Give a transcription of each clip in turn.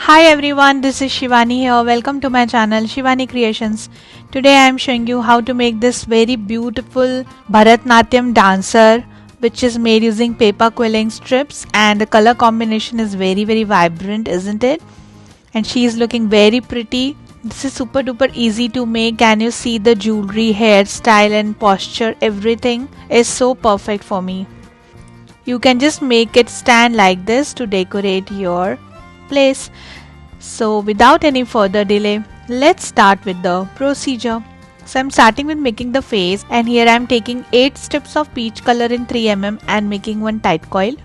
Hi everyone, this is Shivani here. Welcome to my channel Shivani Creations. Today I am showing you how to make this very beautiful Bharatnatyam dancer which is made using paper quilling strips, and the color combination is very vibrant, isn't it? And she is looking very pretty. This is super duper easy to make. Can you see the jewelry, hairstyle and posture? Everything is so perfect for me. You can just make it stand like this to decorate your place. So without any further delay, let's start with the procedure. So I'm starting with making the face, and here I'm taking 8 strips of peach color in 3mm and making one tight coil.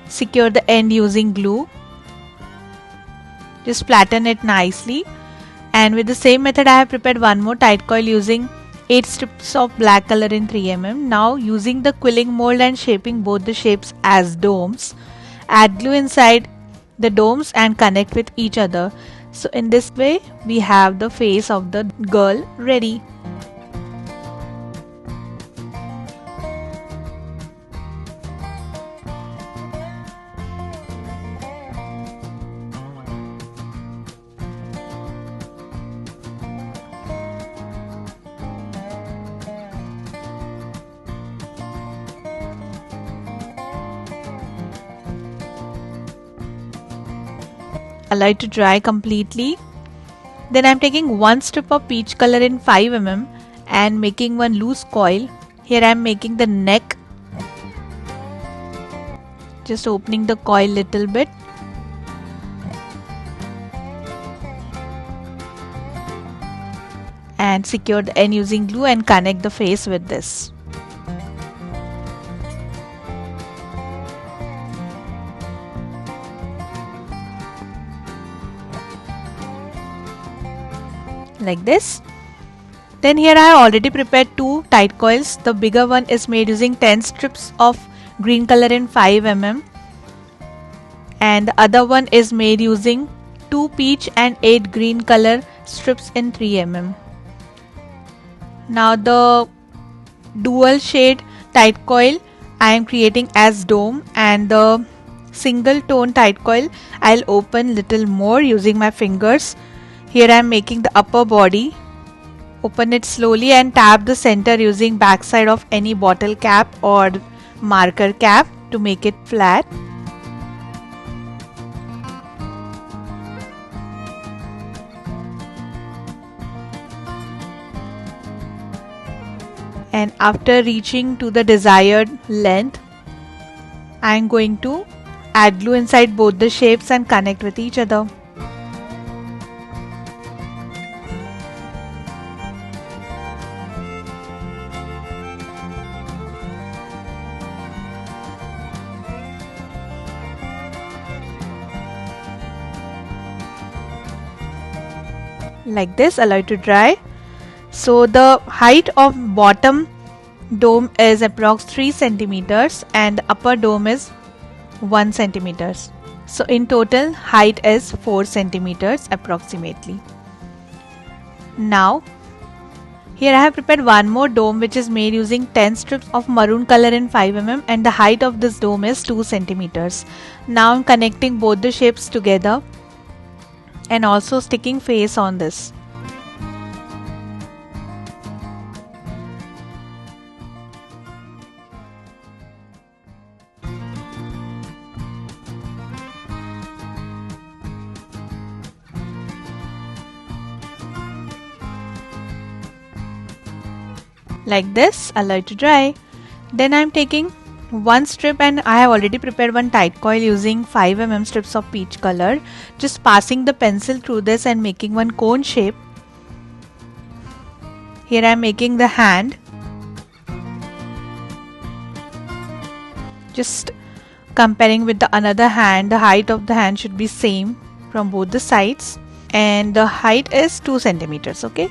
Secure the end using glue. Just flatten it nicely, and with the same method I have prepared one more tight coil using 8 strips of black color in 3mm. Now using the quilling mold and shaping both the shapes as domes, add glue inside the domes and connect with each other. So in this way we have the face of the girl ready. Allow it to dry completely. Then I am taking one strip of peach color in 5mm and making one loose coil. Here I am making the neck. Just opening the coil little bit. And secure the end using glue and connect the face with this. Like this. Then here I have already prepared 2 tight coils. The bigger one is made using 10 strips of green color in 5mm, and the other one is made using 2 peach and 8 green color strips in 3mm. Now the dual shade tight coil I am creating as dome, and the single tone tight coil I'll open little more using my fingers. Here I am making the upper body. Open it slowly and tap the center using backside of any bottle cap or marker cap to make it flat. And after reaching to the desired length, I am going to add glue inside both the shapes and connect with each other. Like this. Allow it to dry. So the height of bottom dome is approx 3 centimeters and the upper dome is 1 centimeters. So in total height is 4 centimeters approximately. Now here I have prepared one more dome which is made using 10 strips of maroon color in 5mm, and the height of this dome is 2 centimeters. Now I'm connecting both the shapes together and also sticking face on this. Like this. Allow it to dry. Then I am taking one strip, and I have already prepared one tight coil using 5mm strips of peach color. Just passing the pencil through this and making one cone shape. Here I am making the hand. Just comparing with the another hand, the height of the hand should be same from both the sides, and the height is 2 centimeters. Okay.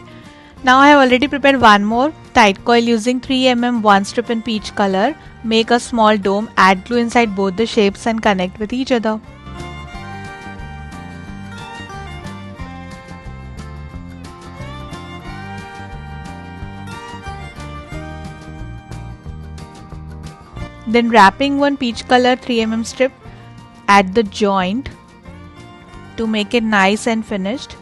Now I have already prepared one more tight coil using 3mm one strip in peach color. Make a small dome, add glue inside both the shapes and connect with each other. Then wrapping one peach color 3mm strip at the joint to make it nice and finished.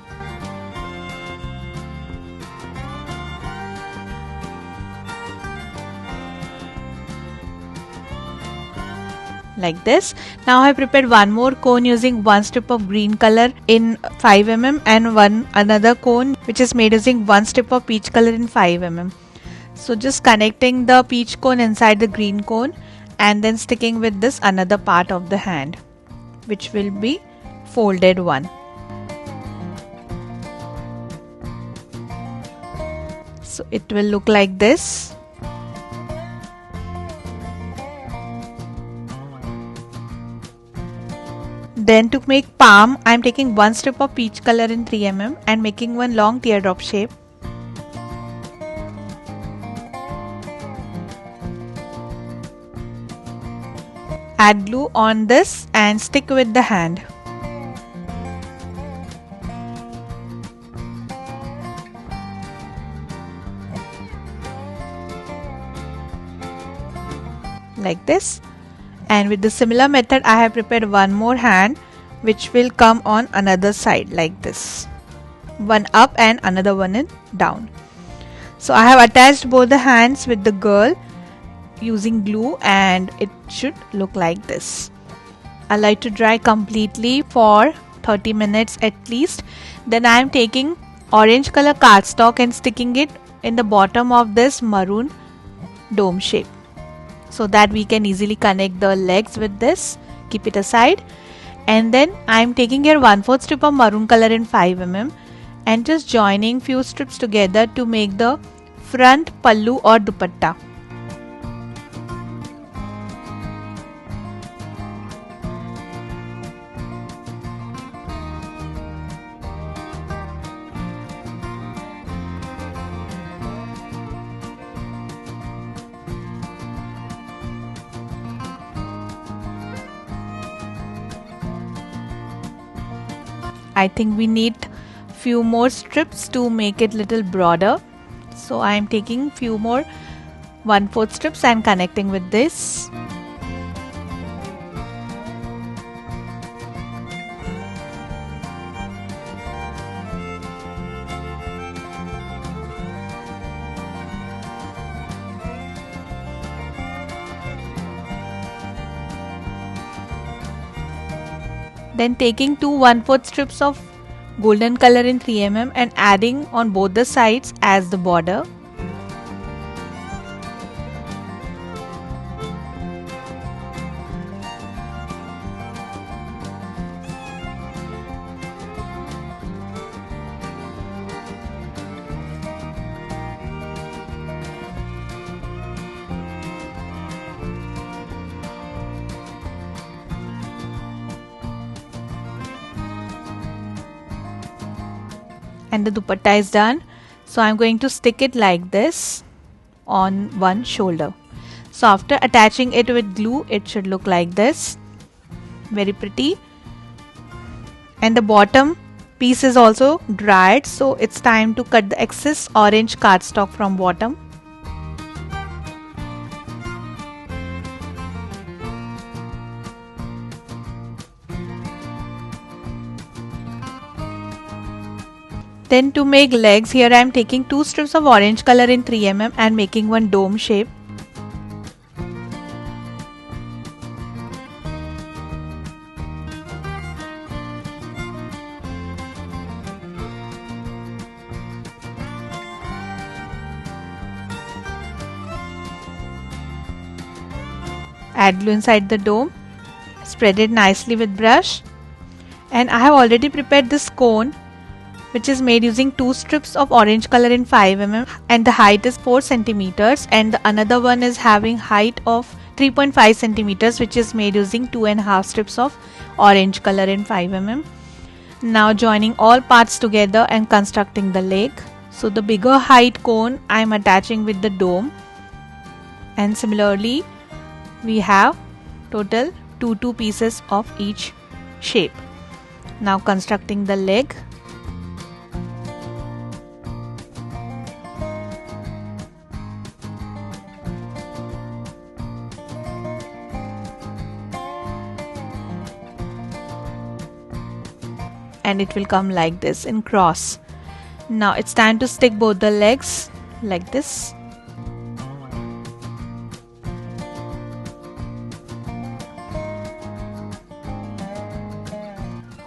Like this. Now I prepared one more cone using one strip of green color in 5mm and another cone which is made using one strip of peach color in 5mm. So just connecting the peach cone inside the green cone and then sticking with this another part of the hand, which will be folded one. So it will look like this. Then to make palm, I am taking one strip of peach color in 3mm and making one long teardrop shape. Add glue on this and stick with the hand. Like this. And with the similar method I have prepared one more hand which will come on another side like this. One up and another one in down. So I have attached both the hands with the girl using glue and it should look like this. I like to dry completely for 30 minutes at least. Then I am taking orange color cardstock and sticking it in the bottom of this maroon dome shape, so that we can easily connect the legs with this. Keep it aside. And then I am taking here 1/4 strip of maroon color in 5mm and just joining few strips together to make the front pallu or dupatta. I think we need few more strips to make it little broader. So I am taking few more 1/4 strips and connecting with this. Then taking two 1/4 strips of golden color in 3mm and adding on both the sides as the border. And the dupatta is done. So I'm going to stick it like this on one shoulder. So after attaching it with glue, it should look like this. Very pretty. And the bottom piece is also dried, so it's time to cut the excess orange cardstock from bottom. Then to make legs, here I am taking two strips of orange color in 3mm and making one dome shape. Add glue inside the dome, spread it nicely with brush, and I have already prepared this cone which is made using two strips of orange color in 5mm and the height is 4 centimeters, and the another one is having height of 3.5 centimeters which is made using 2.5 strips of orange color in 5mm. Now joining all parts together and constructing the leg. So the bigger height cone I am attaching with the dome, and similarly we have total two pieces of each shape. Now constructing the leg. and it will come like this in cross. Now it's time to stick both the legs like this.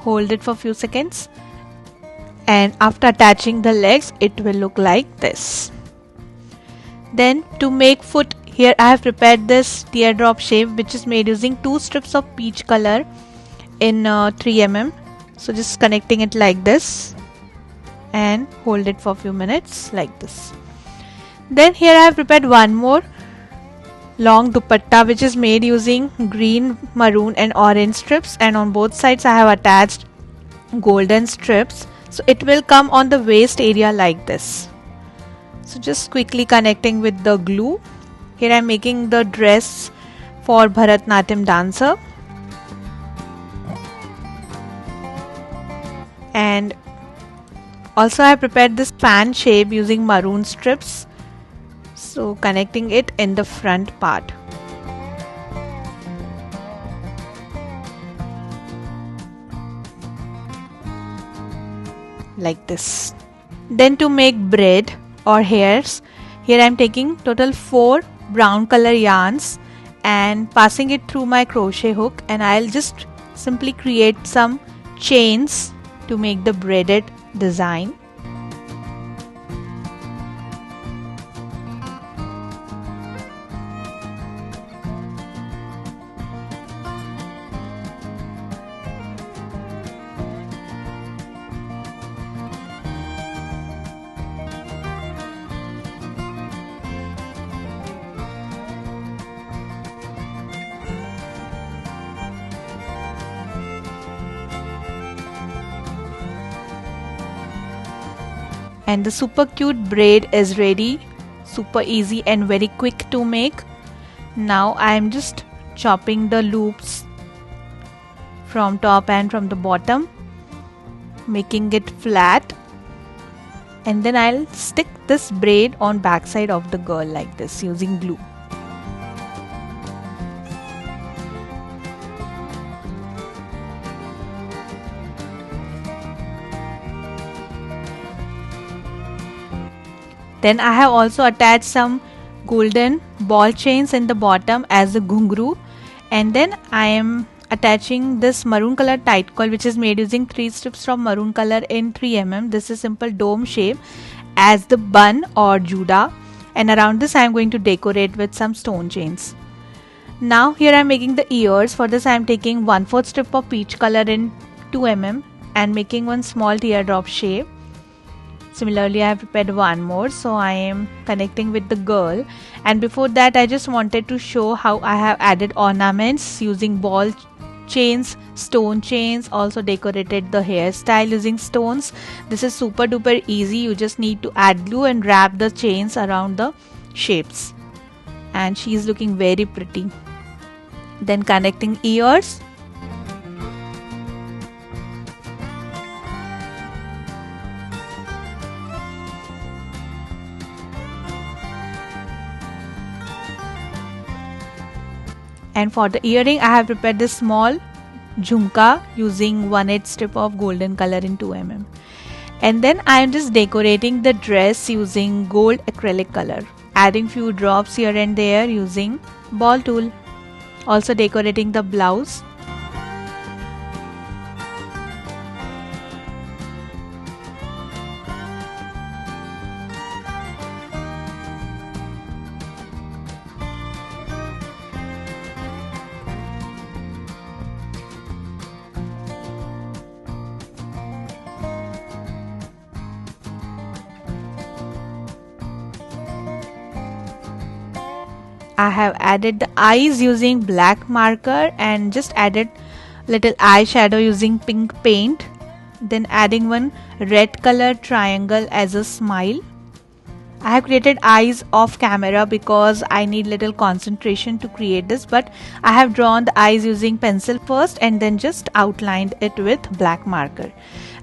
Hold it for a few seconds, and after attaching the legs it will look like this. Then to make foot, here I have prepared this teardrop shape which is made using 2 strips of peach color in 3 mm. So just connecting it like this and hold it for a few minutes like this. Then here I have prepared one more long dupatta which is made using green, maroon and orange strips, and on both sides I have attached golden strips. So it will come on the waist area like this. So just quickly connecting with the glue. Here I am making the dress for Bharatnatyam dancer. And also I have prepared this fan shape using maroon strips. So connecting it in the front part. Like this. Then to make braid or hairs, here I am taking total 4 brown color yarns and passing it through my crochet hook, and I'll just simply create some chains to make the braided design. And the super cute braid is ready. Super easy and very quick to make. Now I am just chopping the loops from top and from the bottom, making it flat, and then I'll stick this braid on backside of the girl like this using glue. Then I have also attached some golden ball chains in the bottom as a ghungru, and then I am attaching this maroon color tight coil which is made using 3 strips from maroon color in 3 mm. This is simple dome shape as the bun or juda, and around this I am going to decorate with some stone chains. Now here I am making the ears. For this I am taking 1/4 strip of peach color in 2 mm and making one small teardrop shape. Similarly, I have prepared one more, so I am connecting with the girl, and before that I just wanted to show how I have added ornaments using ball chains, stone chains, also decorated the hairstyle using stones. This is super duper easy. You just need to add glue and wrap the chains around the shapes, and she is looking very pretty. Then connecting ears. And for the earring, I have prepared this small jhumka using 1/8 strip of golden color in 2 mm. And then I am just decorating the dress using gold acrylic color, adding few drops here and there using ball tool. Also decorating the blouse. I have added the eyes using black marker and just added little eyeshadow using pink paint. Then adding one red color triangle as a smile. I have created eyes off camera because I need little concentration to create this, but I have drawn the eyes using pencil first and then just outlined it with black marker.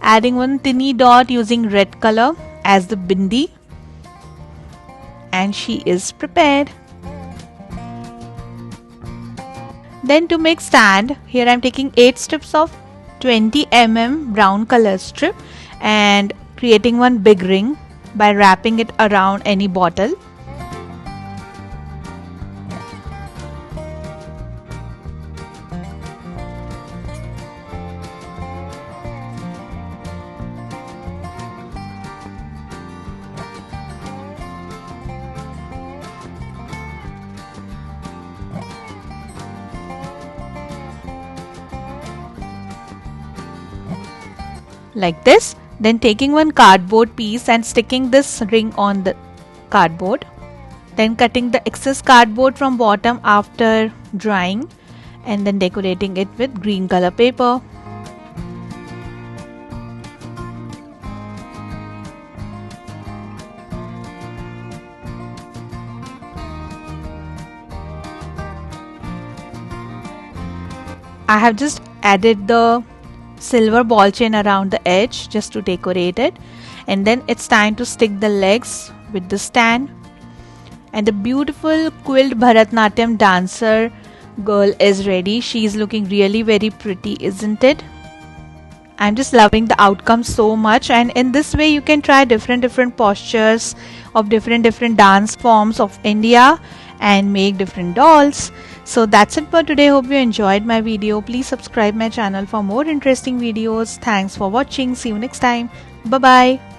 Adding one tiny dot using red color as the bindi, and she is prepared. Then to make stand, here I am taking 8 strips of 20 mm brown color strip and creating one big ring by wrapping it around any bottle. Like this. Then taking one cardboard piece and sticking this ring on the cardboard. Then cutting the excess cardboard from bottom after drying and then decorating it with green color paper. I have just added the silver ball chain around the edge just to decorate it, and then it's time to stick the legs with the stand. And the beautiful quilled Bharatnatyam Dancer Girl is ready. She's looking really very pretty, isn't it? I'm just loving the outcome so much, and in this way you can try different postures of different dance forms of India and make different dolls. So that's it for today. Hope you enjoyed my video. Please subscribe my channel for more interesting videos. Thanks for watching. See you next time. Bye bye.